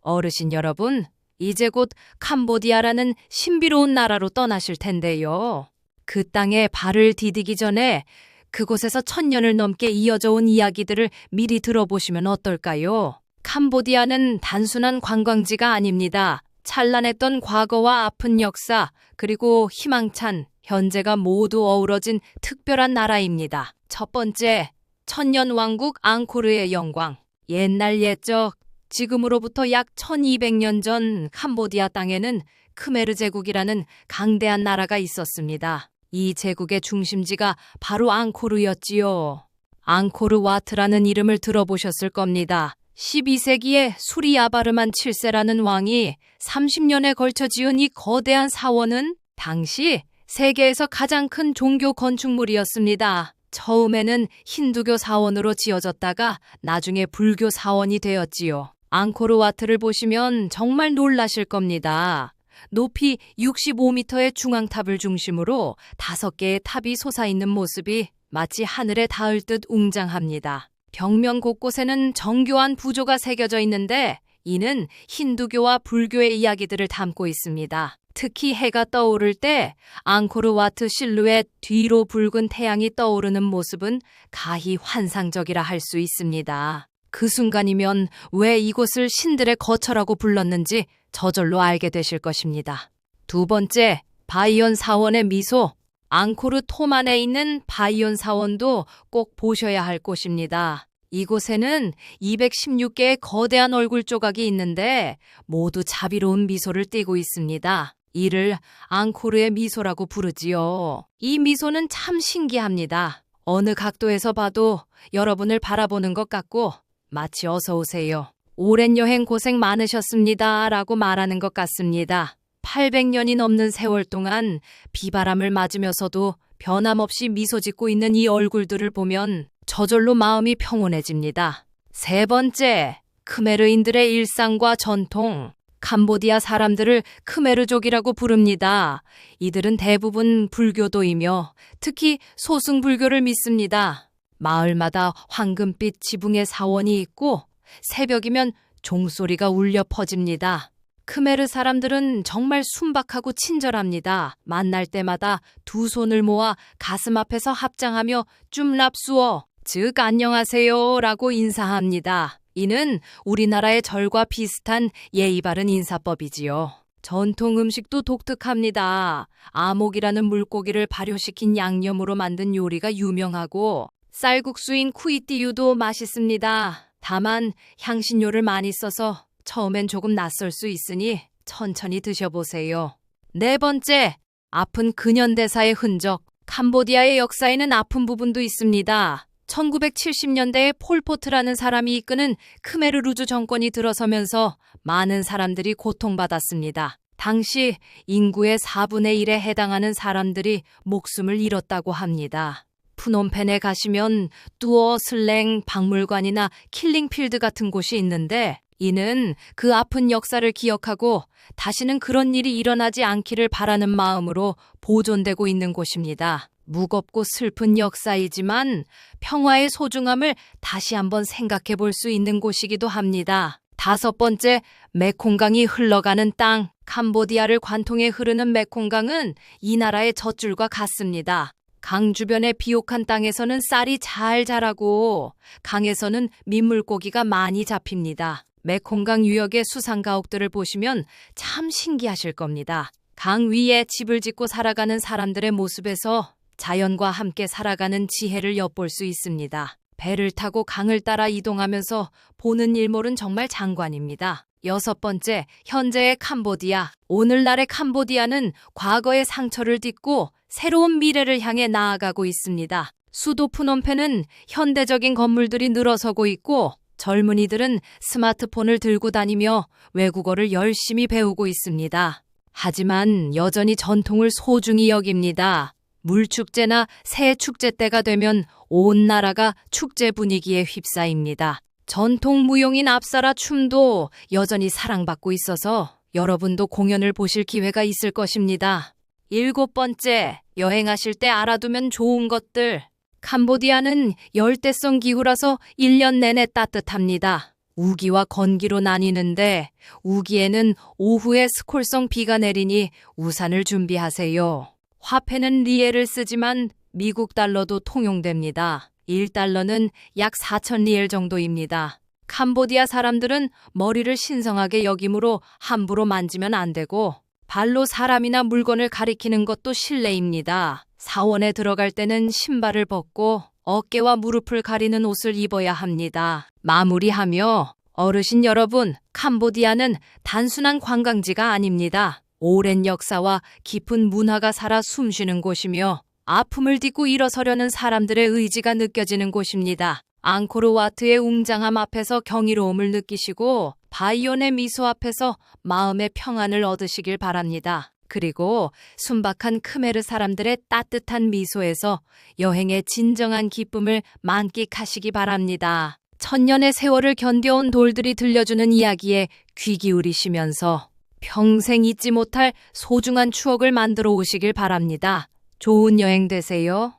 어르신 여러분, 이제 곧 캄보디아라는 신비로운 나라로 떠나실 텐데요. 그 땅에 발을 디디기 전에 그곳에서 1000년을 넘게 이어져 온 이야기들을 미리 들어보시면 어떨까요? 캄보디아는 단순한 관광지가 아닙니다. 찬란했던 과거와 아픈 역사, 그리고 희망찬 현재가 모두 어우러진 특별한 나라입니다. 첫 번째, 천년 왕국 앙코르의 영광. 옛날 옛적, 지금으로부터 약 1200년 전 캄보디아 땅에는 크메르 제국이라는 강대한 나라가 있었습니다. 이 제국의 중심지가 바로 앙코르였지요. 앙코르 와트라는 이름을 들어보셨을 겁니다. 12세기에 수리아바르만 7세라는 왕이 30년에 걸쳐 지은 이 거대한 사원은 당시 세계에서 가장 큰 종교 건축물이었습니다. 처음에는 힌두교 사원으로 지어졌다가 나중에 불교 사원이 되었지요. 앙코르 와트를 보시면 정말 놀라실 겁니다. 높이 65m의 중앙탑을 중심으로 5개의 탑이 솟아있는 모습이 마치 하늘에 닿을 듯 웅장합니다. 벽면 곳곳에는 정교한 부조가 새겨져 있는데 이는 힌두교와 불교의 이야기들을 담고 있습니다. 특히 해가 떠오를 때 앙코르 와트 실루엣 뒤로 붉은 태양이 떠오르는 모습은 가히 환상적이라 할 수 있습니다. 그 순간이면 왜 이곳을 신들의 거처라고 불렀는지 저절로 알게 되실 것입니다. 두 번째, 바이온 사원의 미소. 앙코르 톰 안에 있는 바이온 사원도 꼭 보셔야 할 곳입니다. 이곳에는 216개의 거대한 얼굴 조각이 있는데 모두 자비로운 미소를 띠고 있습니다. 이를 앙코르의 미소라고 부르지요. 이 미소는 참 신기합니다. 어느 각도에서 봐도 여러분을 바라보는 것 같고 마치 어서 오세요, 오랜 여행 고생 많으셨습니다 라고 말하는 것 같습니다. 800년이 넘는 세월 동안 비바람을 맞으면서도 변함없이 미소 짓고 있는 이 얼굴들을 보면 저절로 마음이 평온해집니다. 세 번째, 크메르인들의 일상과 전통. 캄보디아 사람들을 크메르족이라고 부릅니다. 이들은 대부분 불교도이며 특히 소승불교를 믿습니다. 마을마다 황금빛 지붕의 사원이 있고 새벽이면 종소리가 울려 퍼집니다. 크메르 사람들은 정말 순박하고 친절합니다. 만날 때마다 두 손을 모아 가슴 앞에서 합장하며 쭌랍수어, 즉 안녕하세요 라고 인사합니다. 이는 우리나라의 절과 비슷한 예의 바른 인사법이지요. 전통 음식도 독특합니다. 아목이라는 물고기를 발효시킨 양념으로 만든 요리가 유명하고 쌀국수인 쿠이띠유도 맛있습니다. 다만 향신료를 많이 써서 처음엔 조금 낯설 수 있으니 천천히 드셔보세요. 네 번째, 아픈 근현대사의 흔적. 캄보디아의 역사에는 아픈 부분도 있습니다. 1970년대에 폴포트라는 사람이 이끄는 크메르루즈 정권이 들어서면서 많은 사람들이 고통받았습니다. 당시 인구의 4분의 1에 해당하는 사람들이 목숨을 잃었다고 합니다. 푸놈펜에 가시면 뚜어 슬랭 박물관이나 킬링필드 같은 곳이 있는데 이는 그 아픈 역사를 기억하고 다시는 그런 일이 일어나지 않기를 바라는 마음으로 보존되고 있는 곳입니다. 무겁고 슬픈 역사이지만 평화의 소중함을 다시 한번 생각해 볼 수 있는 곳이기도 합니다. 다섯 번째, 메콩강이 흘러가는 땅. 캄보디아를 관통해 흐르는 메콩강은 이 나라의 젖줄과 같습니다. 강 주변의 비옥한 땅에서는 쌀이 잘 자라고 강에서는 민물고기가 많이 잡힙니다. 메콩강 유역의 수상가옥들을 보시면 참 신기하실 겁니다. 강 위에 집을 짓고 살아가는 사람들의 모습에서 자연과 함께 살아가는 지혜를 엿볼 수 있습니다. 배를 타고 강을 따라 이동하면서 보는 일몰은 정말 장관입니다. 여섯 번째, 현재의 캄보디아. 오늘날의 캄보디아는 과거의 상처를 딛고 새로운 미래를 향해 나아가고 있습니다. 수도 푸놈펜은 현대적인 건물들이 늘어서고 있고 젊은이들은 스마트폰을 들고 다니며 외국어를 열심히 배우고 있습니다. 하지만 여전히 전통을 소중히 여깁니다. 물축제나 새축제 때가 되면 온 나라가 축제 분위기에 휩싸입니다. 전통 무용인 앞사라 춤도 여전히 사랑받고 있어서 여러분도 공연을 보실 기회가 있을 것입니다. 일곱 번째, 여행하실 때 알아두면 좋은 것들. 캄보디아는 열대성 기후라서 1년 내내 따뜻합니다. 우기와 건기로 나뉘는데 우기에는 오후에 스콜성 비가 내리니 우산을 준비하세요. 화폐는 리엘을 쓰지만 미국 달러도 통용됩니다. 1달러는 약 4천 리엘 정도입니다. 캄보디아 사람들은 머리를 신성하게 여기므로 함부로 만지면 안 되고 발로 사람이나 물건을 가리키는 것도 실례입니다. 사원에 들어갈 때는 신발을 벗고 어깨와 무릎을 가리는 옷을 입어야 합니다. 마무리하며 어르신 여러분, 캄보디아는 단순한 관광지가 아닙니다. 오랜 역사와 깊은 문화가 살아 숨쉬는 곳이며 아픔을 딛고 일어서려는 사람들의 의지가 느껴지는 곳입니다. 앙코르와트의 웅장함 앞에서 경이로움을 느끼시고 바이온의 미소 앞에서 마음의 평안을 얻으시길 바랍니다. 그리고 순박한 크메르 사람들의 따뜻한 미소에서 여행의 진정한 기쁨을 만끽하시기 바랍니다. 천년의 세월을 견뎌온 돌들이 들려주는 이야기에 귀 기울이시면서 평생 잊지 못할 소중한 추억을 만들어 오시길 바랍니다. 좋은 여행 되세요.